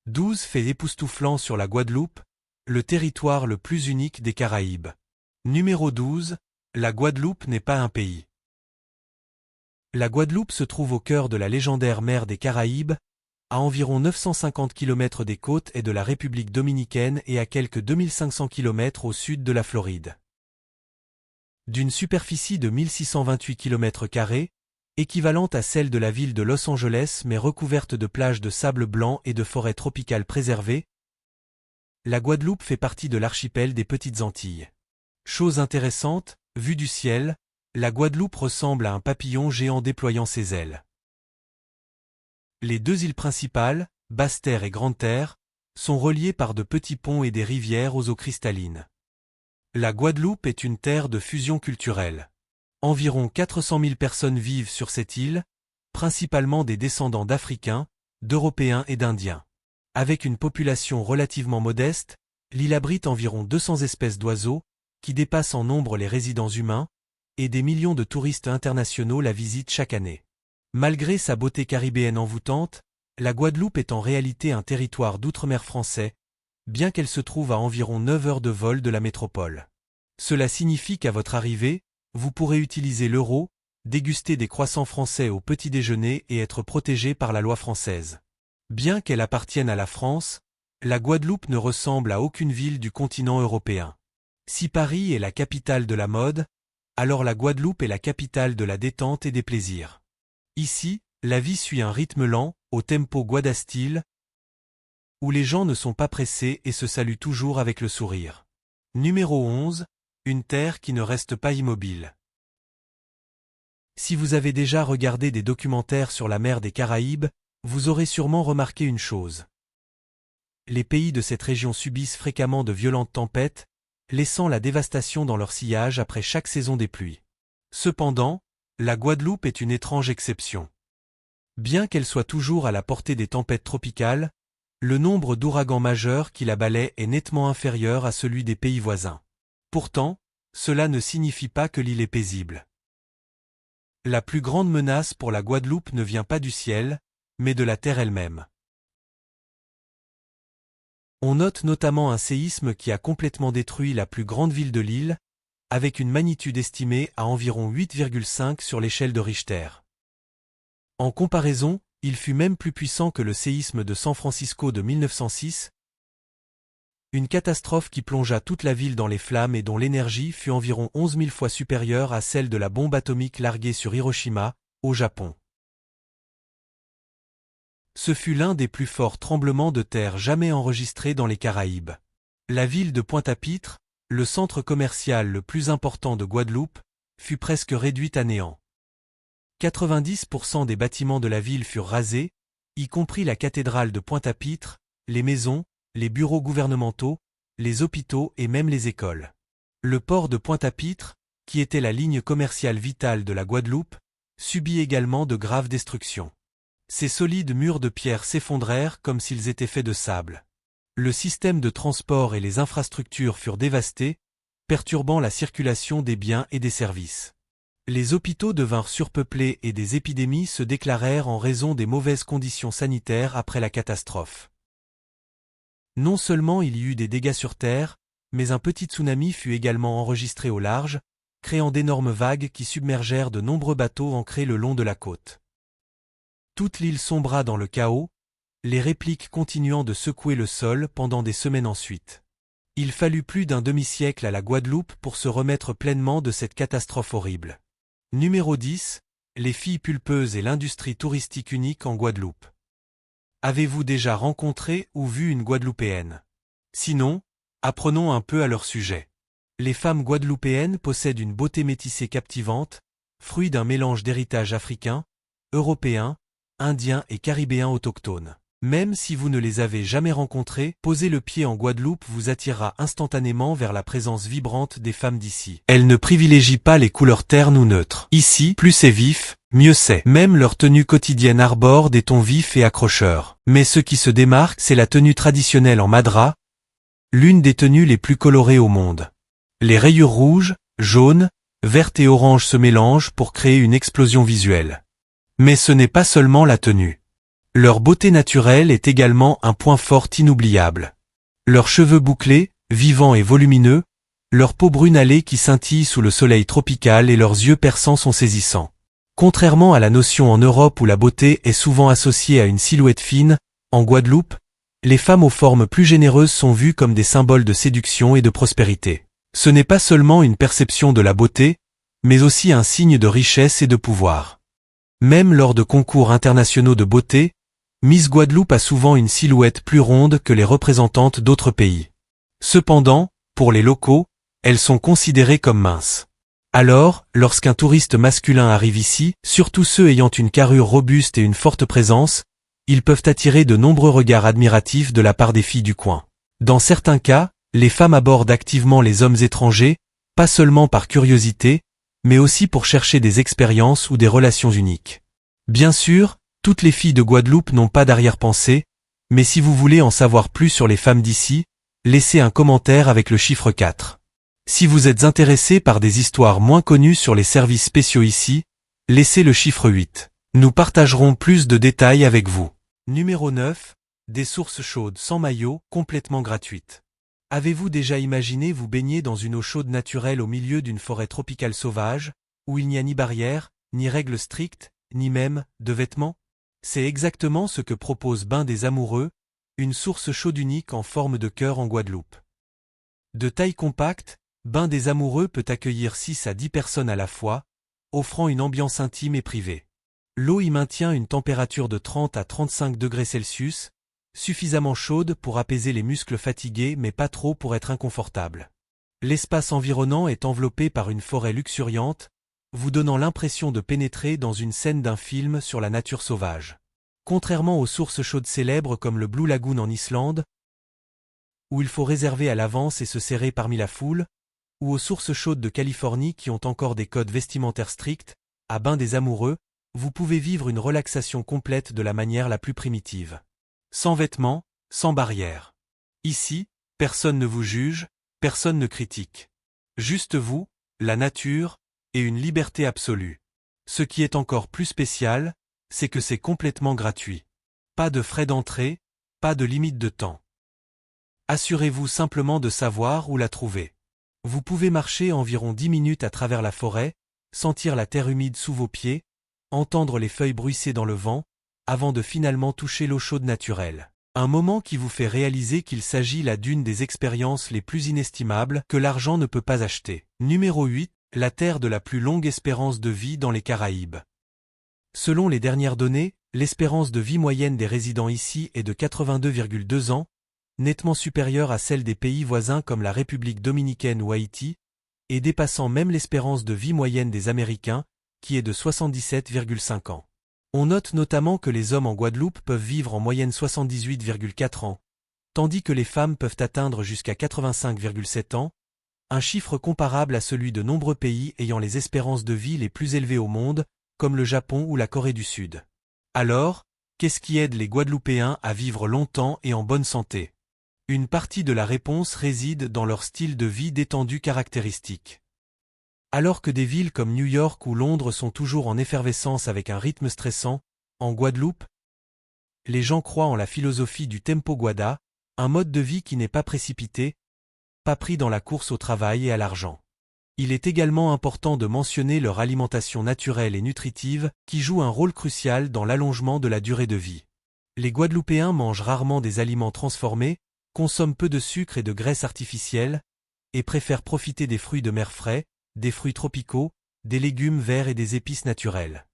12 faits époustouflants sur la Guadeloupe, le territoire le plus unique des Caraïbes. Numéro 12, la Guadeloupe n'est pas un pays. La Guadeloupe se trouve au cœur de la légendaire mer des Caraïbes, à environ 950 km des côtes et de la République dominicaine et à quelques 2500 km au sud de la Floride. D'une superficie de 1628 km², équivalente à celle de la ville de Los Angeles mais recouverte de plages de sable blanc et de forêts tropicales préservées, la Guadeloupe fait partie de l'archipel des Petites Antilles. Chose intéressante, vue du ciel, la Guadeloupe ressemble à un papillon géant déployant ses ailes. Les deux îles principales, Basse-Terre et Grande-Terre, sont reliées par de petits ponts et des rivières aux eaux cristallines. La Guadeloupe est une terre de fusion culturelle. Environ 400 000 personnes vivent sur cette île, principalement des descendants d'Africains, d'Européens et d'Indiens. Avec une population relativement modeste, l'île abrite environ 200 espèces d'oiseaux, qui dépassent en nombre les résidents humains, et des millions de touristes internationaux la visitent chaque année. Malgré sa beauté caribéenne envoûtante, la Guadeloupe est en réalité un territoire d'outre-mer français, bien qu'elle se trouve à environ 9 heures de vol de la métropole. Cela signifie qu'à votre arrivée, vous pourrez utiliser l'euro, déguster des croissants français au petit déjeuner et être protégé par la loi française. Bien qu'elle appartienne à la France, la Guadeloupe ne ressemble à aucune ville du continent européen. Si Paris est la capitale de la mode, alors la Guadeloupe est la capitale de la détente et des plaisirs. Ici, la vie suit un rythme lent, au tempo guadastyle, où les gens ne sont pas pressés et se saluent toujours avec le sourire. Numéro 11, une terre qui ne reste pas immobile. Si vous avez déjà regardé des documentaires sur la mer des Caraïbes, vous aurez sûrement remarqué une chose. Les pays de cette région subissent fréquemment de violentes tempêtes, laissant la dévastation dans leur sillage après chaque saison des pluies. Cependant, la Guadeloupe est une étrange exception. Bien qu'elle soit toujours à la portée des tempêtes tropicales, le nombre d'ouragans majeurs qui la balaient est nettement inférieur à celui des pays voisins. Pourtant, cela ne signifie pas que l'île est paisible. La plus grande menace pour la Guadeloupe ne vient pas du ciel, mais de la terre elle-même. On note notamment un séisme qui a complètement détruit la plus grande ville de l'île, avec une magnitude estimée à environ 8,5 sur l'échelle de Richter. En comparaison, il fut même plus puissant que le séisme de San Francisco de 1906, une catastrophe qui plongea toute la ville dans les flammes et dont l'énergie fut environ 11 000 fois supérieure à celle de la bombe atomique larguée sur Hiroshima, au Japon. Ce fut l'un des plus forts tremblements de terre jamais enregistrés dans les Caraïbes. La ville de Pointe-à-Pitre, le centre commercial le plus important de Guadeloupe, fut presque réduite à néant. 90% des bâtiments de la ville furent rasés, y compris la cathédrale de Pointe-à-Pitre, les maisons, les bureaux gouvernementaux, les hôpitaux et même les écoles. Le port de Pointe-à-Pitre, qui était la ligne commerciale vitale de la Guadeloupe, subit également de graves destructions. Ces solides murs de pierre s'effondrèrent comme s'ils étaient faits de sable. Le système de transport et les infrastructures furent dévastés, perturbant la circulation des biens et des services. Les hôpitaux devinrent surpeuplés et des épidémies se déclarèrent en raison des mauvaises conditions sanitaires après la catastrophe. Non seulement il y eut des dégâts sur terre, mais un petit tsunami fut également enregistré au large, créant d'énormes vagues qui submergèrent de nombreux bateaux ancrés le long de la côte. Toute l'île sombra dans le chaos, les répliques continuant de secouer le sol pendant des semaines ensuite. Il fallut plus d'un demi-siècle à la Guadeloupe pour se remettre pleinement de cette catastrophe horrible. Numéro 10, les filles pulpeuses et l'industrie touristique unique en Guadeloupe. Avez-vous déjà rencontré ou vu une Guadeloupéenne? Sinon, apprenons un peu à leur sujet. Les femmes guadeloupéennes possèdent une beauté métissée captivante, fruit d'un mélange d'héritage africain, européen, indien et caribéen autochtone. Même si vous ne les avez jamais rencontrées, poser le pied en Guadeloupe vous attirera instantanément vers la présence vibrante des femmes d'ici. Elles ne privilégient pas les couleurs ternes ou neutres. Ici, plus c'est vif, mieux c'est. Même leur tenue quotidienne arbore des tons vifs et accrocheurs. Mais ce qui se démarque, c'est la tenue traditionnelle en madra, l'une des tenues les plus colorées au monde. Les rayures rouges, jaunes, vertes et oranges se mélangent pour créer une explosion visuelle. Mais ce n'est pas seulement la tenue. Leur beauté naturelle est également un point fort inoubliable. Leurs cheveux bouclés, vivants et volumineux, leur peau brune hâlée qui scintille sous le soleil tropical et leurs yeux perçants sont saisissants. Contrairement à la notion en Europe où la beauté est souvent associée à une silhouette fine, en Guadeloupe, les femmes aux formes plus généreuses sont vues comme des symboles de séduction et de prospérité. Ce n'est pas seulement une perception de la beauté, mais aussi un signe de richesse et de pouvoir. Même lors de concours internationaux de beauté, Miss Guadeloupe a souvent une silhouette plus ronde que les représentantes d'autres pays. Cependant, pour les locaux, elles sont considérées comme minces. Alors, lorsqu'un touriste masculin arrive ici, surtout ceux ayant une carrure robuste et une forte présence, ils peuvent attirer de nombreux regards admiratifs de la part des filles du coin. Dans certains cas, les femmes abordent activement les hommes étrangers, pas seulement par curiosité, mais aussi pour chercher des expériences ou des relations uniques. Bien sûr, toutes les filles de Guadeloupe n'ont pas d'arrière-pensée, mais si vous voulez en savoir plus sur les femmes d'ici, laissez un commentaire avec le chiffre 4. Si vous êtes intéressé par des histoires moins connues sur les services spéciaux ici, laissez le chiffre 8. Nous partagerons plus de détails avec vous. Numéro 9. Des sources chaudes sans maillot, complètement gratuites. Avez-vous déjà imaginé vous baigner dans une eau chaude naturelle au milieu d'une forêt tropicale sauvage, où il n'y a ni barrière, ni règles strictes, ni même de vêtements? C'est exactement ce que propose Bain des Amoureux, une source chaude unique en forme de cœur en Guadeloupe. De taille compacte, Bain des Amoureux peut accueillir 6 à 10 personnes à la fois, offrant une ambiance intime et privée. L'eau y maintient une température de 30 à 35 degrés Celsius, suffisamment chaude pour apaiser les muscles fatigués mais pas trop pour être inconfortable. L'espace environnant est enveloppé par une forêt luxuriante, vous donnant l'impression de pénétrer dans une scène d'un film sur la nature sauvage. Contrairement aux sources chaudes célèbres comme le Blue Lagoon en Islande, où il faut réserver à l'avance et se serrer parmi la foule, ou aux sources chaudes de Californie qui ont encore des codes vestimentaires stricts, à Bain des Amoureux, vous pouvez vivre une relaxation complète de la manière la plus primitive. Sans vêtements, sans barrière. Ici, personne ne vous juge, personne ne critique. Juste vous, la nature, et une liberté absolue. Ce qui est encore plus spécial, c'est que c'est complètement gratuit. Pas de frais d'entrée, pas de limite de temps. Assurez-vous simplement de savoir où la trouver. Vous pouvez marcher environ 10 minutes à travers la forêt, sentir la terre humide sous vos pieds, entendre les feuilles bruisser dans le vent, avant de finalement toucher l'eau chaude naturelle. Un moment qui vous fait réaliser qu'il s'agit là d'une des expériences les plus inestimables que l'argent ne peut pas acheter. Numéro 8. La terre de la plus longue espérance de vie dans les Caraïbes. Selon les dernières données, l'espérance de vie moyenne des résidents ici est de 82,2 ans, nettement supérieure à celle des pays voisins comme la République dominicaine ou Haïti, et dépassant même l'espérance de vie moyenne des Américains, qui est de 77,5 ans. On note notamment que les hommes en Guadeloupe peuvent vivre en moyenne 78,4 ans, tandis que les femmes peuvent atteindre jusqu'à 85,7 ans, un chiffre comparable à celui de nombreux pays ayant les espérances de vie les plus élevées au monde, comme le Japon ou la Corée du Sud. Alors, qu'est-ce qui aide les Guadeloupéens à vivre longtemps et en bonne santé? Une partie de la réponse réside dans leur style de vie détendu caractéristique. Alors que des villes comme New York ou Londres sont toujours en effervescence avec un rythme stressant, en Guadeloupe, les gens croient en la philosophie du tempo guada, un mode de vie qui n'est pas précipité, pas pris dans la course au travail et à l'argent. Il est également important de mentionner leur alimentation naturelle et nutritive, qui joue un rôle crucial dans l'allongement de la durée de vie. Les Guadeloupéens mangent rarement des aliments transformés, consomment peu de sucre et de graisse artificielle, et préfèrent profiter des fruits de mer frais, des fruits tropicaux, des légumes verts et des épices naturelles.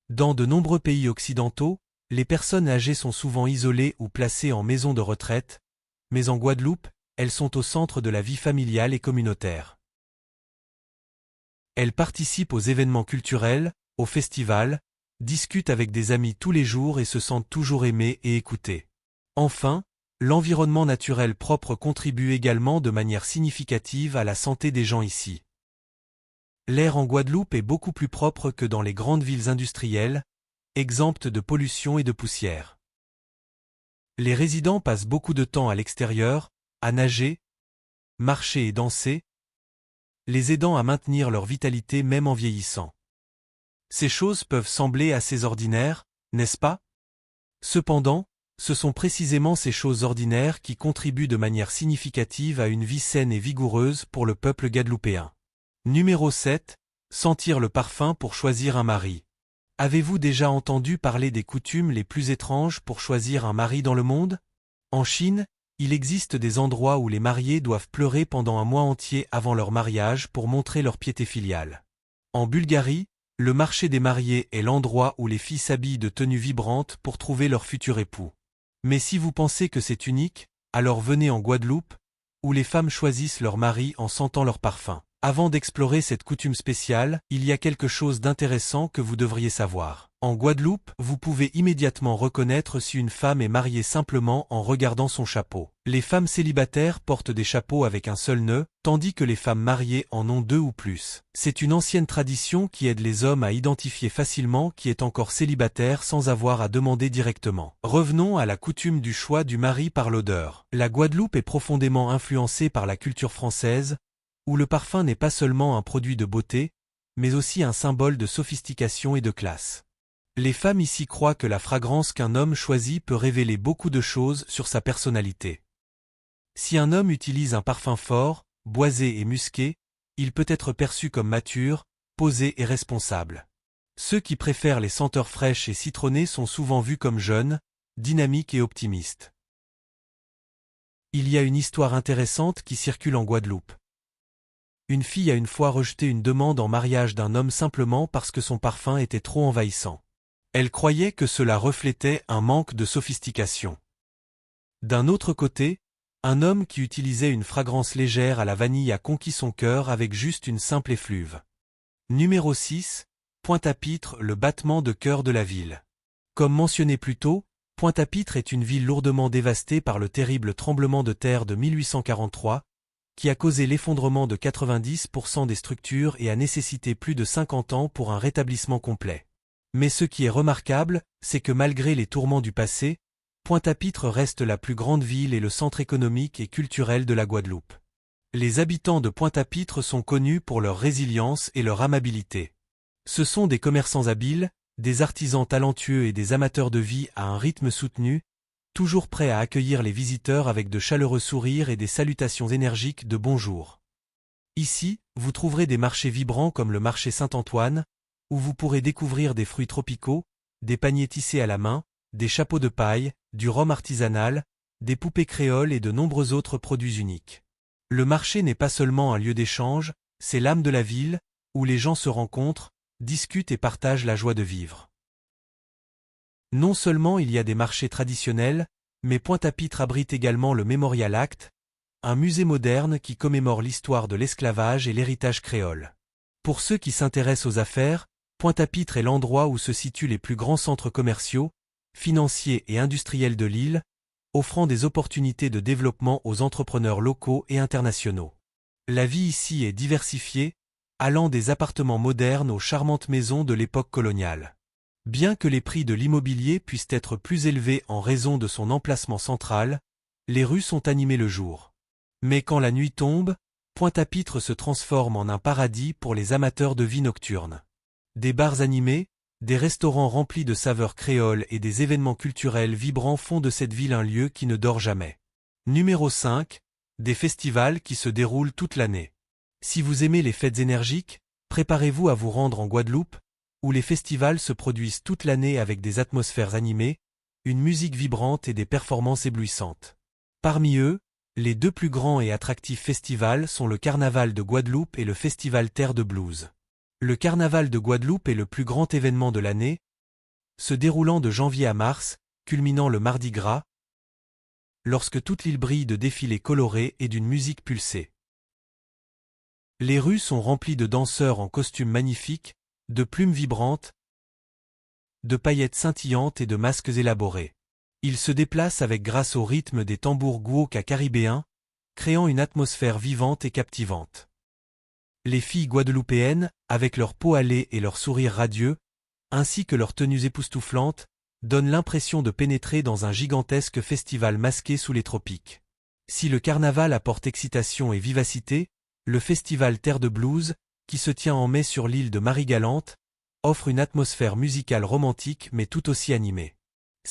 Dans de nombreux pays occidentaux, les personnes âgées sont souvent isolées ou placées en maison de retraite, mais en Guadeloupe, elles sont au centre de la vie familiale et communautaire. Elles participent aux événements culturels, aux festivals, discutent avec des amis tous les jours et se sentent toujours aimées et écoutées. Enfin, l'environnement naturel propre contribue également de manière significative à la santé des gens ici. L'air en Guadeloupe est beaucoup plus propre que dans les grandes villes industrielles, exemptes de pollution et de poussière. Les résidents passent beaucoup de temps à l'extérieur, à nager, marcher et danser, les aidant à maintenir leur vitalité même en vieillissant. Ces choses peuvent sembler assez ordinaires, n'est-ce pas? Cependant, ce sont précisément ces choses ordinaires qui contribuent de manière significative à une vie saine et vigoureuse pour le peuple guadeloupéen. Numéro 7. Sentir le parfum pour choisir un mari. Avez-vous déjà entendu parler des coutumes les plus étranges pour choisir un mari dans le monde? En Chine, il existe des endroits où les mariés doivent pleurer pendant un mois entier avant leur mariage pour montrer leur piété filiale. En Bulgarie, le marché des mariés est l'endroit où les filles s'habillent de tenues vibrantes pour trouver leur futur époux. Mais si vous pensez que c'est unique, alors venez en Guadeloupe, où les femmes choisissent leur mari en sentant leur parfum. Avant d'explorer cette coutume spéciale, il y a quelque chose d'intéressant que vous devriez savoir. En Guadeloupe, vous pouvez immédiatement reconnaître si une femme est mariée simplement en regardant son chapeau. Les femmes célibataires portent des chapeaux avec un seul nœud, tandis que les femmes mariées en ont 2 ou plus. C'est une ancienne tradition qui aide les hommes à identifier facilement qui est encore célibataire sans avoir à demander directement. Revenons à la coutume du choix du mari par l'odeur. La Guadeloupe est profondément influencée par la culture française, où le parfum n'est pas seulement un produit de beauté, mais aussi un symbole de sophistication et de classe. Les femmes ici croient que la fragrance qu'un homme choisit peut révéler beaucoup de choses sur sa personnalité. Si un homme utilise un parfum fort, boisé et musqué, il peut être perçu comme mature, posé et responsable. Ceux qui préfèrent les senteurs fraîches et citronnées sont souvent vus comme jeunes, dynamiques et optimistes. Il y a une histoire intéressante qui circule en Guadeloupe. Une fille a une fois rejeté une demande en mariage d'un homme simplement parce que son parfum était trop envahissant. Elle croyait que cela reflétait un manque de sophistication. D'un autre côté, un homme qui utilisait une fragrance légère à la vanille a conquis son cœur avec juste une simple effluve. Numéro 6. Pointe-à-Pitre, le battement de cœur de la ville. Comme mentionné plus tôt, Pointe-à-Pitre est une ville lourdement dévastée par le terrible tremblement de terre de 1843, qui a causé l'effondrement de 90% des structures et a nécessité plus de 50 ans pour un rétablissement complet. Mais ce qui est remarquable, c'est que malgré les tourments du passé, Pointe-à-Pitre reste la plus grande ville et le centre économique et culturel de la Guadeloupe. Les habitants de Pointe-à-Pitre sont connus pour leur résilience et leur amabilité. Ce sont des commerçants habiles, des artisans talentueux et des amateurs de vie à un rythme soutenu, toujours prêts à accueillir les visiteurs avec de chaleureux sourires et des salutations énergiques de bonjour. Ici, vous trouverez des marchés vibrants comme le marché Saint-Antoine, où vous pourrez découvrir des fruits tropicaux, des paniers tissés à la main, des chapeaux de paille, du rhum artisanal, des poupées créoles et de nombreux autres produits uniques. Le marché n'est pas seulement un lieu d'échange, c'est l'âme de la ville, où les gens se rencontrent, discutent et partagent la joie de vivre. Non seulement il y a des marchés traditionnels, mais Pointe-à-Pitre abrite également le Memorial Act, un musée moderne qui commémore l'histoire de l'esclavage et l'héritage créole. Pour ceux qui s'intéressent aux affaires, Pointe-à-Pitre est l'endroit où se situent les plus grands centres commerciaux, financiers et industriels de l'île, offrant des opportunités de développement aux entrepreneurs locaux et internationaux. La vie ici est diversifiée, allant des appartements modernes aux charmantes maisons de l'époque coloniale. Bien que les prix de l'immobilier puissent être plus élevés en raison de son emplacement central, les rues sont animées le jour. Mais quand la nuit tombe, Pointe-à-Pitre se transforme en un paradis pour les amateurs de vie nocturne. Des bars animés, des restaurants remplis de saveurs créoles et des événements culturels vibrants font de cette ville un lieu qui ne dort jamais. Numéro 5. Des festivals qui se déroulent toute l'année. Si vous aimez les fêtes énergiques, préparez-vous à vous rendre en Guadeloupe, où les festivals se produisent toute l'année avec des atmosphères animées, une musique vibrante et des performances éblouissantes. Parmi eux, les 2 plus grands et attractifs festivals sont le Carnaval de Guadeloupe et le Festival Terre de Blues. Le Carnaval de Guadeloupe est le plus grand événement de l'année, se déroulant de janvier à mars, culminant le Mardi Gras, lorsque toute l'île brille de défilés colorés et d'une musique pulsée. Les rues sont remplies de danseurs en costumes magnifiques, de plumes vibrantes, de paillettes scintillantes et de masques élaborés. Ils se déplacent avec grâce au rythme des tambours guoka caribéens, créant une atmosphère vivante et captivante. Les filles guadeloupéennes, avec leur peau hâlée et leur sourire radieux, ainsi que leurs tenues époustouflantes, donnent l'impression de pénétrer dans un gigantesque festival masqué sous les tropiques. Si le carnaval apporte excitation et vivacité, le festival Terre de Blues, qui se tient en mai sur l'île de Marie-Galante, offre une atmosphère musicale romantique mais tout aussi animée.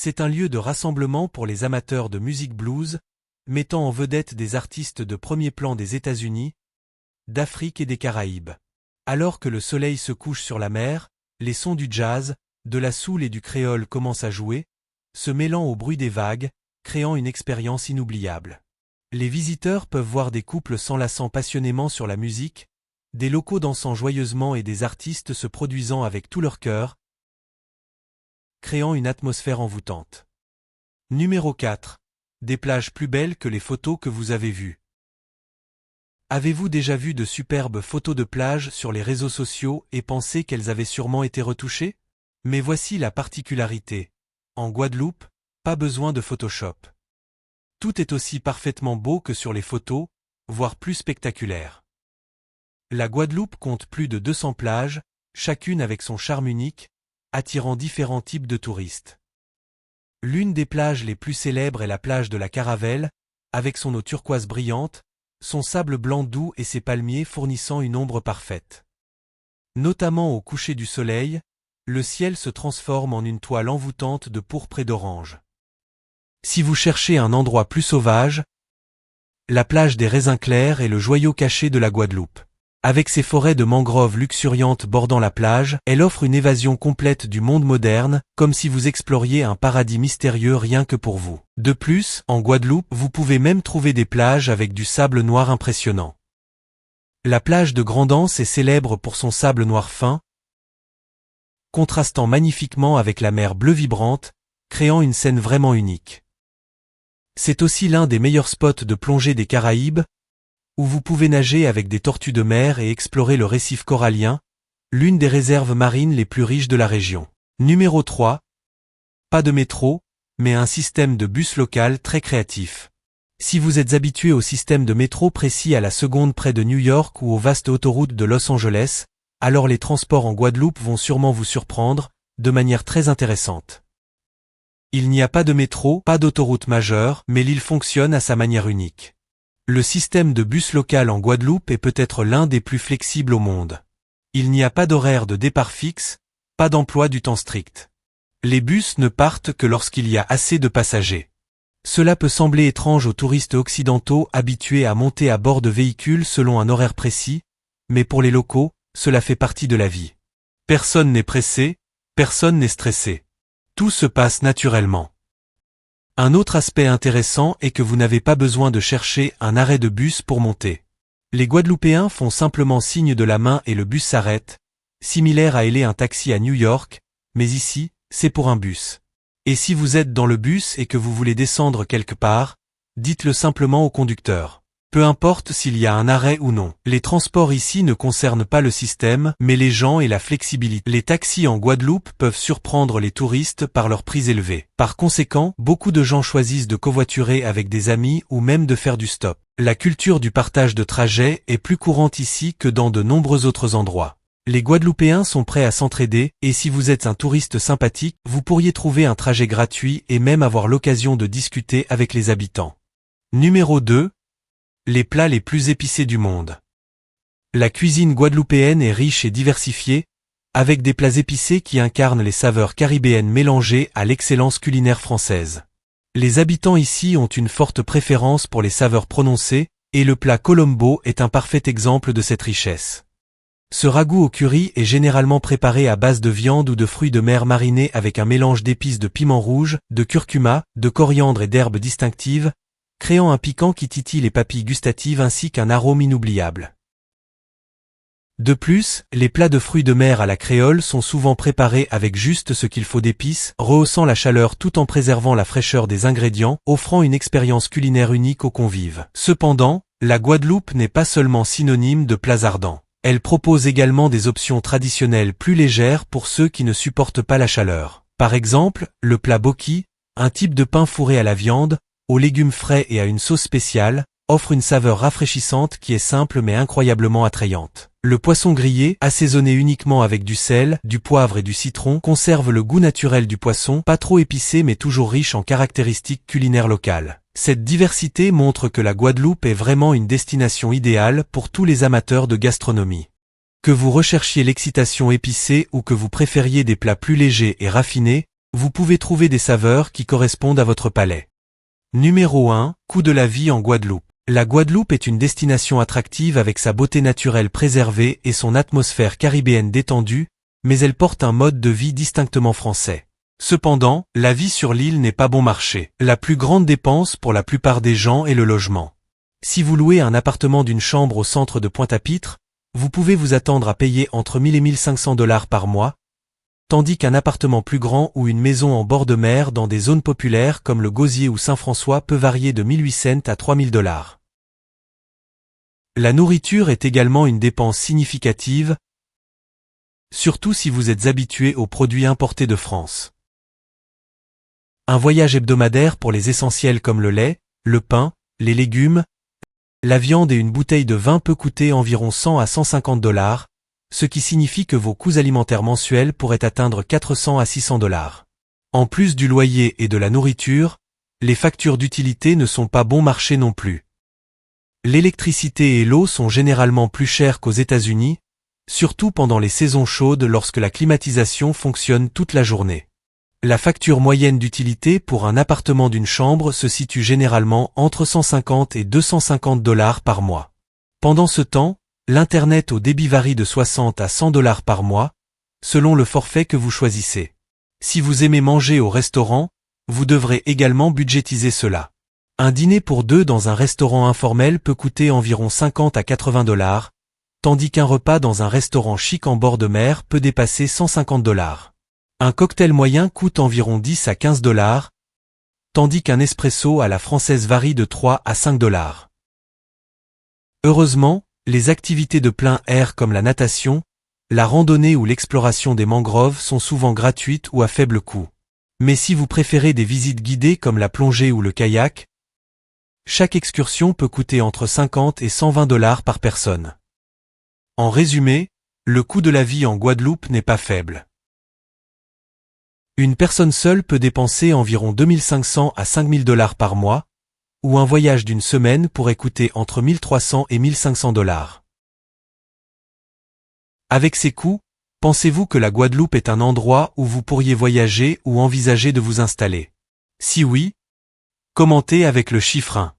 C'est un lieu de rassemblement pour les amateurs de musique blues, mettant en vedette des artistes de premier plan des États-Unis, d'Afrique et des Caraïbes. Alors que le soleil se couche sur la mer, les sons du jazz, de la soul et du créole commencent à jouer, se mêlant au bruit des vagues, créant une expérience inoubliable. Les visiteurs peuvent voir des couples s'enlaçant passionnément sur la musique, des locaux dansant joyeusement et des artistes se produisant avec tout leur cœur, créant une atmosphère envoûtante. Numéro 4. Des plages plus belles que les photos que vous avez vues. Avez-vous déjà vu de superbes photos de plage sur les réseaux sociaux et pensé qu'elles avaient sûrement été retouchées? Mais voici la particularité. En Guadeloupe, pas besoin de Photoshop. Tout est aussi parfaitement beau que sur les photos, voire plus spectaculaire. La Guadeloupe compte plus de 200 plages, chacune avec son charme unique, attirant différents types de touristes. L'une des plages les plus célèbres est la plage de la Caravelle, avec son eau turquoise brillante, son sable blanc doux et ses palmiers fournissant une ombre parfaite. Notamment au coucher du soleil, le ciel se transforme en une toile envoûtante de pourpre et d'orange. Si vous cherchez un endroit plus sauvage, la plage des Raisins Clairs est le joyau caché de la Guadeloupe. Avec ses forêts de mangroves luxuriantes bordant la plage, elle offre une évasion complète du monde moderne, comme si vous exploriez un paradis mystérieux rien que pour vous. De plus, en Guadeloupe, vous pouvez même trouver des plages avec du sable noir impressionnant. La plage de Grand'Anse est célèbre pour son sable noir fin, contrastant magnifiquement avec la mer bleue vibrante, créant une scène vraiment unique. C'est aussi l'un des meilleurs spots de plongée des Caraïbes, où vous pouvez nager avec des tortues de mer et explorer le récif corallien, l'une des réserves marines les plus riches de la région. Numéro 3. Pas de métro, mais un système de bus local très créatif. Si vous êtes habitué au système de métro précis à la seconde près de New York ou aux vastes autoroutes de Los Angeles, alors les transports en Guadeloupe vont sûrement vous surprendre, de manière très intéressante. Il n'y a pas de métro, pas d'autoroute majeure, mais l'île fonctionne à sa manière unique. Le système de bus local en Guadeloupe est peut-être l'un des plus flexibles au monde. Il n'y a pas d'horaire de départ fixe, pas d'emploi du temps strict. Les bus ne partent que lorsqu'il y a assez de passagers. Cela peut sembler étrange aux touristes occidentaux habitués à monter à bord de véhicules selon un horaire précis, mais pour les locaux, cela fait partie de la vie. Personne n'est pressé, personne n'est stressé. Tout se passe naturellement. Un autre aspect intéressant est que vous n'avez pas besoin de chercher un arrêt de bus pour monter. Les Guadeloupéens font simplement signe de la main et le bus s'arrête, similaire à héler un taxi à New York, mais ici, c'est pour un bus. Et si vous êtes dans le bus et que vous voulez descendre quelque part, dites-le simplement au conducteur. Peu importe s'il y a un arrêt ou non. Les transports ici ne concernent pas le système, mais les gens et la flexibilité. Les taxis en Guadeloupe peuvent surprendre les touristes par leur prix élevé. Par conséquent, beaucoup de gens choisissent de covoiturer avec des amis ou même de faire du stop. La culture du partage de trajets est plus courante ici que dans de nombreux autres endroits. Les Guadeloupéens sont prêts à s'entraider, et si vous êtes un touriste sympathique, vous pourriez trouver un trajet gratuit et même avoir l'occasion de discuter avec les habitants. Numéro 2. Les plats les plus épicés du monde. La cuisine guadeloupéenne est riche et diversifiée, avec des plats épicés qui incarnent les saveurs caribéennes mélangées à l'excellence culinaire française. Les habitants ici ont une forte préférence pour les saveurs prononcées, et le plat Colombo est un parfait exemple de cette richesse. Ce ragoût au curry est généralement préparé à base de viande ou de fruits de mer marinés avec un mélange d'épices de piment rouge, de curcuma, de coriandre et d'herbes distinctives, créant un piquant qui titille les papilles gustatives ainsi qu'un arôme inoubliable. De plus, les plats de fruits de mer à la créole sont souvent préparés avec juste ce qu'il faut d'épices, rehaussant la chaleur tout en préservant la fraîcheur des ingrédients, offrant une expérience culinaire unique aux convives. Cependant, la Guadeloupe n'est pas seulement synonyme de plats ardents. Elle propose également des options traditionnelles plus légères pour ceux qui ne supportent pas la chaleur. Par exemple, le plat boki, un type de pain fourré à la viande, aux légumes frais et à une sauce spéciale, offre une saveur rafraîchissante qui est simple mais incroyablement attrayante. Le poisson grillé, assaisonné uniquement avec du sel, du poivre et du citron, conserve le goût naturel du poisson, pas trop épicé mais toujours riche en caractéristiques culinaires locales. Cette diversité montre que la Guadeloupe est vraiment une destination idéale pour tous les amateurs de gastronomie. Que vous recherchiez l'excitation épicée ou que vous préfériez des plats plus légers et raffinés, Vous pouvez trouver des saveurs qui correspondent à votre palais. Numéro 1, coût de la vie en Guadeloupe. La Guadeloupe est une destination attractive avec sa beauté naturelle préservée et son atmosphère caribéenne détendue, mais elle porte un mode de vie distinctement français. Cependant, la vie sur l'île n'est pas bon marché. La plus grande dépense pour la plupart des gens est le logement. Si vous louez un appartement d'une chambre au centre de Pointe-à-Pitre, vous pouvez vous attendre à payer entre 1000 et 1500 $ par mois, tandis qu'un appartement plus grand ou une maison en bord de mer dans des zones populaires comme le Gosier ou Saint-François peut varier de 1800 à 3000 $. La nourriture est également une dépense significative, surtout si vous êtes habitué aux produits importés de France. Un voyage hebdomadaire pour les essentiels comme le lait, le pain, les légumes, la viande et une bouteille de vin peut coûter environ 100 à 150 $, ce qui signifie que vos coûts alimentaires mensuels pourraient atteindre 400 à 600 $. En plus du loyer et de la nourriture, les factures d'utilité ne sont pas bon marché non plus. L'électricité et l'eau sont généralement plus chères qu'aux États-Unis, surtout pendant les saisons chaudes lorsque la climatisation fonctionne toute la journée. La facture moyenne d'utilité pour un appartement d'une chambre se situe généralement entre 150 et 250 $ par mois. Pendant ce temps, l'Internet au débit varie de 60 à 100 $ par mois, selon le forfait que vous choisissez. Si vous aimez manger au restaurant, vous devrez également budgétiser cela. Un dîner pour deux dans un restaurant informel peut coûter environ 50 à 80 $, tandis qu'un repas dans un restaurant chic en bord de mer peut dépasser 150 $. Un cocktail moyen coûte environ 10 à 15 $, tandis qu'un espresso à la française varie de 3 à 5 $. Heureusement, les activités de plein air comme la natation, la randonnée ou l'exploration des mangroves sont souvent gratuites ou à faible coût. Mais si vous préférez des visites guidées comme la plongée ou le kayak, chaque excursion peut coûter entre 50 et 120 $ par personne. En résumé, le coût de la vie en Guadeloupe n'est pas faible. Une personne seule peut dépenser environ 2500 à 5000 $ par mois, ou un voyage d'une semaine pourrait coûter entre 1300 et 1500 $. Avec ces coûts, pensez-vous que la Guadeloupe est un endroit où vous pourriez voyager ou envisager de vous installer? Si oui, commentez avec le chiffre 1.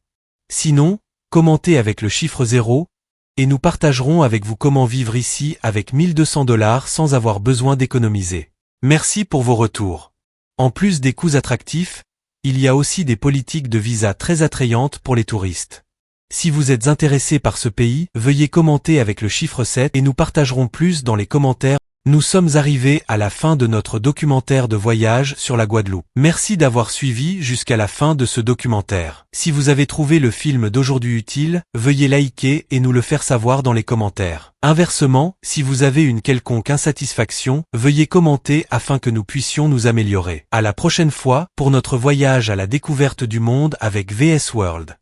Sinon, commentez avec le chiffre 0, et nous partagerons avec vous comment vivre ici avec 1200 $ sans avoir besoin d'économiser. Merci pour vos retours. En plus des coûts attractifs, il y a aussi des politiques de visa très attrayantes pour les touristes. Si vous êtes intéressé par ce pays, veuillez commenter avec le chiffre 7 et nous partagerons plus dans les commentaires. Nous sommes arrivés à la fin de notre documentaire de voyage sur la Guadeloupe. Merci d'avoir suivi jusqu'à la fin de ce documentaire. Si vous avez trouvé le film d'aujourd'hui utile, veuillez liker et nous le faire savoir dans les commentaires. Inversement, si vous avez une quelconque insatisfaction, veuillez commenter afin que nous puissions nous améliorer. À la prochaine fois pour notre voyage à la découverte du monde avec VS World.